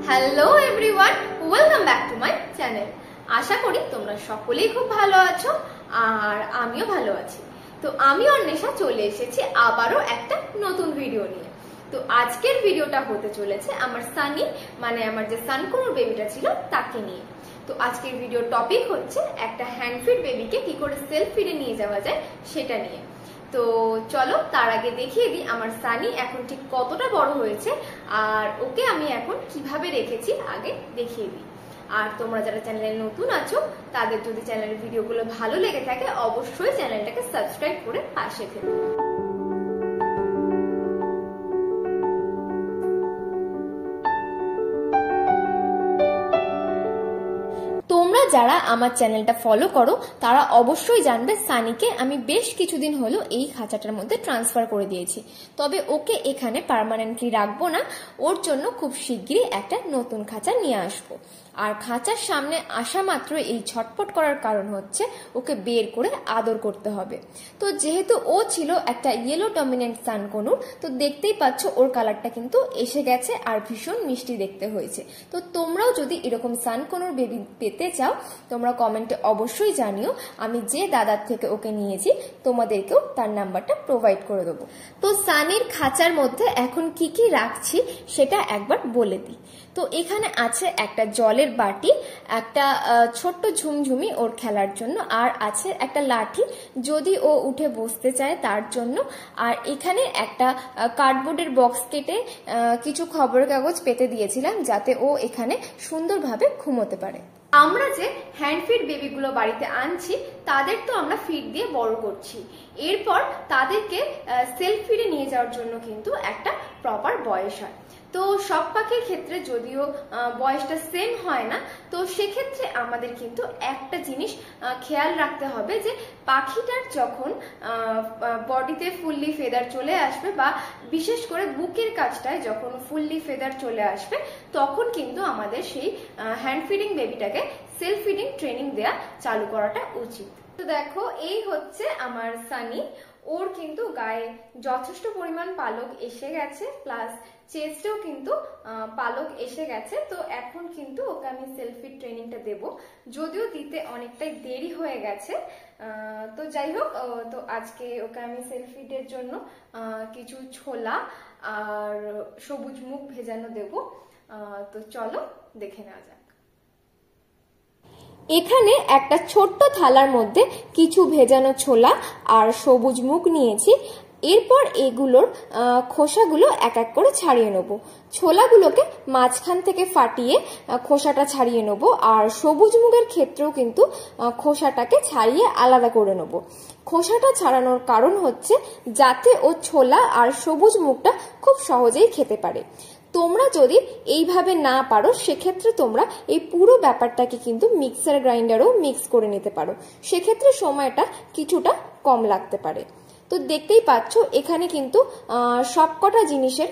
Hello everyone, welcome back to my channel. আশা করি তোমরা সকলেই খুব ভালো আছো আর আমিও ভালো আছি। তো আমি অন্বেষা চলে এসেছি আবারও একটা নতুন ভিডিও নিয়ে। তো আজকের ভিডিওটা হতে চলেছে আমার সানি মানে আমার যে সানকুনুর বেবিটা ছিল তাকে নিয়ে। তো আজকের ভিডিওর টপিক হচ্ছে একটা হ্যান্ড ফিড বেবিকে কি করে সেলফ ফিডে নিয়ে যাওয়া যায় সেটা নিয়ে। তো চলো তার আগে দেখিয়ে দিই আমার সানি এখন ঠিক কতটা বড় হয়েছে আর ওকে আমি এখন কিভাবে রেখেছি আগে দেখিয়ে দিই। আর তোমরা যারা চ্যানেলে নতুন আছো তাদের যদি চ্যানেলের ভিডিওগুলো ভালো লেগে থাকে অবশ্যই চ্যানেলটাকে সাবস্ক্রাইব করে পাশে থেকো। তোমরা যারা আমার চ্যানেলটা ফলো করো তারা অবশ্যই জানবে সানিকে আমি বেশ কিছুদিন হলো এই খাঁচাটার মধ্যে ট্রান্সফার করে দিয়েছি। তবে ওকে এখানে পার্মানেন্টলি রাখবো না, ওর জন্য খুব শিগগিরই একটা নতুন খাঁচা নিয়ে আসবো। আর খাঁচার সামনে আসা মাত্র এই ছটপট করার কারণ হচ্ছে ওকে বের করে আদর করতে হবে। তো যেহেতু ও ছিল একটা ইয়েলো ডমিনেন্ট সানকনুর, তো দেখতেই পাচ্ছ ওর কালারটা কিন্তু এসে গেছে আর ভীষণ মিষ্টি দেখতে হয়েছে। তো তোমরাও যদি এরকম সানকনুর বেবি পেতে চাও তোমরা কমেন্টে অবশ্যই জানিও, আমি যে দাদার থেকে ওকে নিয়েছি তোমাদেরকেও তার নাম্বারটা প্রোভাইড করে দেবো। তো সানির খাঁচার মধ্যে এখন কি কি রাখছি সেটা একবার বলে দিই। তো এখানে আছে একটা জলের বাটি, একটা ছোট্ট ঝুমঝুমি ওর খেলার জন্য, আর আছে একটা লাঠি যদি ও উঠে বসতে চায় তার জন্য। আর এখানে একটা কার্ডবোর্ডের বক্স কেটে কিছু খবরের কাগজ পেতে দিয়েছিলাম যাতে ও এখানে সুন্দরভাবে ঘুমোতে পারে। আমরা যে হ্যান্ড ফিড বেবিগুলো বাড়িতে আনছি তাদের তো আমরা ফিড দিয়ে বড় করছি, এরপর তাদেরকে সেলফ ফিডে নিয়ে যাওয়ার জন্য কিন্তু একটা প্রপার বয়স হয়। তো সব পাখির ক্ষেত্রে যদিও বয়সটা সেম হয় না, তো সেক্ষেত্রে আমাদের কিন্তু একটা জিনিস খেয়াল রাখতে হবে যে পাখিটার যখন বডিতে ফুললি ফেদার চলে আসবে বা বিশেষ করে বুকের কাছটায় যখন ফুললি ফেদার চলে আসবে তখন কিন্তু আমাদের সেই হ্যান্ড ফিডিং বেবিটাকে সেলফ ফিডিং ট্রেনিং দেয়া চালু করাটা উচিত। তো দেখো এই হচ্ছে আমার সানি, ওর কিন্তু গায়ে যথেষ্ট পরিমাণ পালক এসে গেছে, প্লাস চেস্টেও কিন্তু পালক এসে গেছে। তো এখন কিন্তু ওকে আমি সেলফ ফিড ট্রেনিংটা দেব, যদিও দিতে অনেকটাই দেরি হয়ে গেছে। তো যাই হোক, তো আজকে ওকে আমি সেলফ ফিডের জন্য কিছু ছোলা আর সবুজ মুগ ভেজানো দেব। তো চলো দেখে নেওয়া যাক। এখানে একটা ছোট্ট থালার মধ্যে কিছু ভেজানো ছোলা আর সবুজ মুগ নিয়েছি। এরপর এগুলোর খোসাগুলো এক এক করে ছাড়িয়ে নেব। ছোলাগুলোকে মাঝখান থেকে ফাটিয়ে খোসাটা ছাড়িয়ে নেব, আর সবুজ মুগের ক্ষেত্রেও কিন্তু খোসাটাকে ছাড়িয়ে আলাদা করে নেব। খোসাটা ছাড়ানোর কারণ হচ্ছে যাতে ও ছোলা আর সবুজ মুগটা খুব সহজেই খেতে পারে। তোমরা যদি এইভাবে না পারো সেক্ষেত্রে তোমরা এই পুরো ব্যাপারটাকে কিন্তু মিক্সার গ্রাইন্ডারও মিক্স করে নিতে পারো, সেক্ষেত্রে সময়টা কিছুটা কম লাগতে পারে। তো দেখতেই পাচ্ছ এখানে কিন্তু সবকটা জিনিসের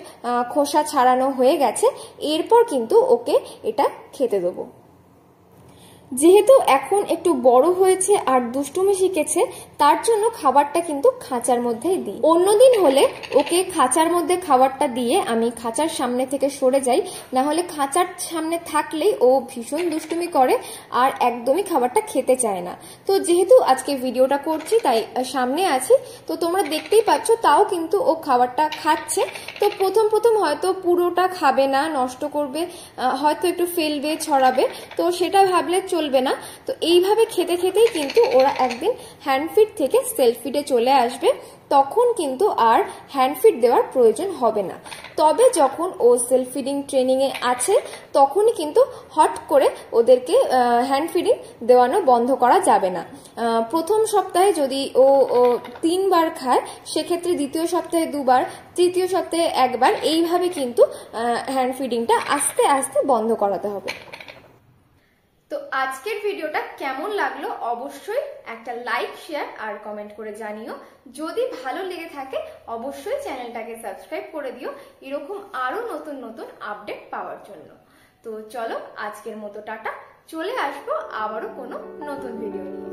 খোসা ছাড়ানো হয়ে গেছে। এরপর কিন্তু ওকে এটা খেতে দেবো। যেহেতু এখন একটু বড় হয়েছে আর দুষ্টুমি শিখেছে তার জন্য খাবারটা কিন্তু খাঁচার মধ্যেই দিই। অন্যদিন হলে ওকে খাঁচার মধ্যে খাবারটা দিয়ে আমি খাঁচার সামনে থেকে সরে যাই, না হলে খাঁচার সামনে থাকলেই ও ভীষণ দুষ্টুমি করে আর একদমই খাবারটা খেতে চায় না। তো যেহেতু আজকে ভিডিওটা করছি তাই সামনে আছি, তো তোমরা দেখতেই পাচ্ছ তাও কিন্তু ও খাবারটা খাচ্ছে। তো প্রথম প্রথম হয়তো পুরোটা খাবে না, নষ্ট করবে, হয়তো একটু ফেলবে ছড়াবে, তো সেটা ভাবলে চলবে না। তো এইভাবে খেতে খেতেই কিন্তু ওরা একদিন হ্যান্ড ফিড থেকে সেলফ ফিডে চলে আসবে, তখন কিন্তু আর হ্যান্ড ফিড দেওয়ার প্রয়োজন হবে না। তবে যখন ও সেলফ ফিডিং ট্রেনিং এ আছে তখনই কিন্তু হট করে ওদেরকে হ্যান্ড ফিডিং দেওয়ানো বন্ধ করা যাবে না। প্রথম সপ্তাহে যদি ও 3 বার খায় সেক্ষেত্রে দ্বিতীয় সপ্তাহে 2 বার, তৃতীয় সপ্তাহে 1 বার, এইভাবে কিন্তু হ্যান্ড ফিডিংটা আস্তে আস্তে বন্ধ করাতে হবে। তো আজকের ভিডিওটা কেমন লাগলো অবশ্যই একটা লাইক, শেয়ার আর কমেন্ট করে জানিও। যদি ভালো লেগে থাকে অবশ্যই চ্যানেলটাকে সাবস্ক্রাইব করে দিও এরকম আরো নতুন নতুন আপডেট পাওয়ার জন্য। তো চলো আজকের মতো টাটা, চলে আসবো আবারও কোনো নতুন ভিডিও নিয়ে।